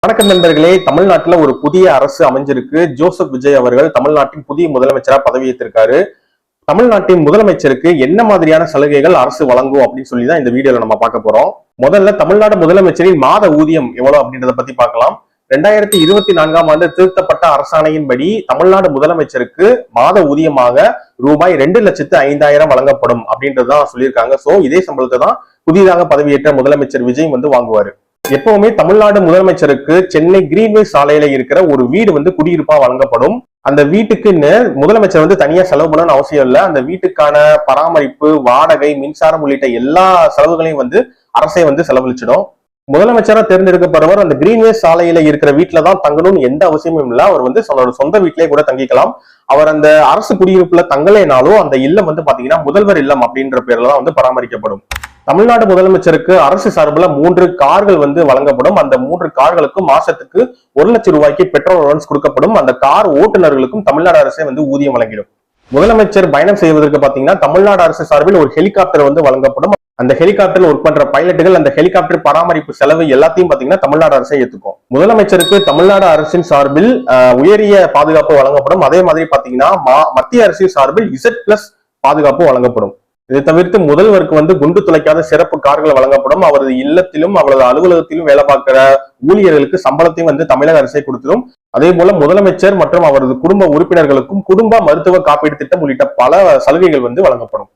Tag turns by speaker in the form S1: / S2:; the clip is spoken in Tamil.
S1: வணக்கம் நண்பர்களே. தமிழ்நாட்டுல ஒரு புதிய அரசு அமைஞ்சிருக்கு. ஜோசப் விஜய் அவர்கள் தமிழ்நாட்டின் புதிய முதலமைச்சரா பதவியேற்றிருக்காரு. தமிழ்நாட்டின் முதலமைச்சருக்கு என்ன மாதிரியான சலுகைகள் அரசு வழங்கும் அப்படின்னு சொல்லிதான் இந்த வீடியோல நம்ம பார்க்க போறோம். முதல்ல தமிழ்நாடு முதலமைச்சரின் மாத ஊதியம் எவ்வளவு அப்படின்றத பத்தி பார்க்கலாம். 2024 திருத்தப்பட்ட அரசாணையின்படி தமிழ்நாடு முதலமைச்சருக்கு மாத ஊதியமாக ரூபாய் 2,05,000 வழங்கப்படும் அப்படின்றதுதான் சொல்லியிருக்காங்க. சோ இதே சம்பளத்தை தான் புதிதாக பதவியேற்ற முதலமைச்சர் விஜய் வாங்குவாரு. எப்பவுமே தமிழ்நாடு முதலமைச்சருக்கு சென்னை கிரீன்வே சாலையில இருக்கிற ஒரு வீடு குடியிருப்பா வழங்கப்படும். அந்த வீட்டுக்குன்னு முதலமைச்சர் தனியா செலவு பண்ணணும்னு அவசியம் இல்லை. அந்த வீட்டுக்கான பராமரிப்பு, வாடகை, மின்சாரம் உள்ளிட்ட எல்லா செலவுகளையும் அரசே செலவழிச்சிடும். முதலமைச்சரா தேர்ந்தெடுக்கப்படுறவர் அந்த கிரீன்வே சாலையில இருக்கிற வீட்டுலதான் தங்கணும்னு எந்த அவசியமும் இல்லை. அவர் தன்னோட சொந்த வீட்டிலேயே கூட தங்கிக்கலாம். அவர் அந்த அரசு குடியிருப்புல தங்கலைனாலும் அந்த இல்லம் பாத்தீங்கன்னா முதல்வர் இல்லம் அப்படின்ற பேர்ல தான் பராமரிக்கப்படும். தமிழ்நாடு முதலமைச்சருக்கு அரசு சார்பில் 3 கார்கள் வழங்கப்படும். அந்த 3 கார்களுக்கும் மாசத்துக்கு 1 லட்சம் ரூபாய்க்கு பெட்ரோல் அலவன்ஸ் கொடுக்கப்படும். அந்த கார் ஓட்டுநர்களுக்கும் தமிழ்நாடு அரசே ஊதியம் வழங்கிடும். முதலமைச்சர் பயணம் செய்வதற்கு பாத்தீங்கன்னா தமிழ்நாடு அரசு சார்பில் ஒரு ஹெலிகாப்டர் வழங்கப்படும். அந்த ஹெலிகாப்டர்ல ஒர்க் பண்ற பைலட்டுகள், அந்த ஹெலிகாப்டர் பராமரிப்பு செலவு எல்லாத்தையும் பாத்தீங்கன்னா தமிழ்நாடு அரசே ஏத்துக்கும். முதலமைச்சருக்கு தமிழ்நாடு அரசின் சார்பில் உயரிய பாதுகாப்பு வழங்கப்படும். அதே மாதிரி பாத்தீங்கன்னா மத்திய அரசின் சார்பில் Z+ பாதுகாப்பு வழங்கப்படும். இதை தவிர்த்து முதல்வருக்கு குண்டு துளைக்காத சிறப்பு கார்கள் வழங்கப்படும். அவரது இல்லத்திலும் அவரது அலுவலகத்திலும் வேலை பார்க்கிற ஊழியர்களுக்கு சம்பளத்தையும் தமிழக அரசே கொடுத்துடும். அதே போல முதலமைச்சர் மற்றும் அவரது குடும்ப உறுப்பினர்களுக்கும் குடும்ப மருத்துவ காப்பீடு திட்டம் உள்ளிட்ட பல சலுகைகள் வழங்கப்படும்.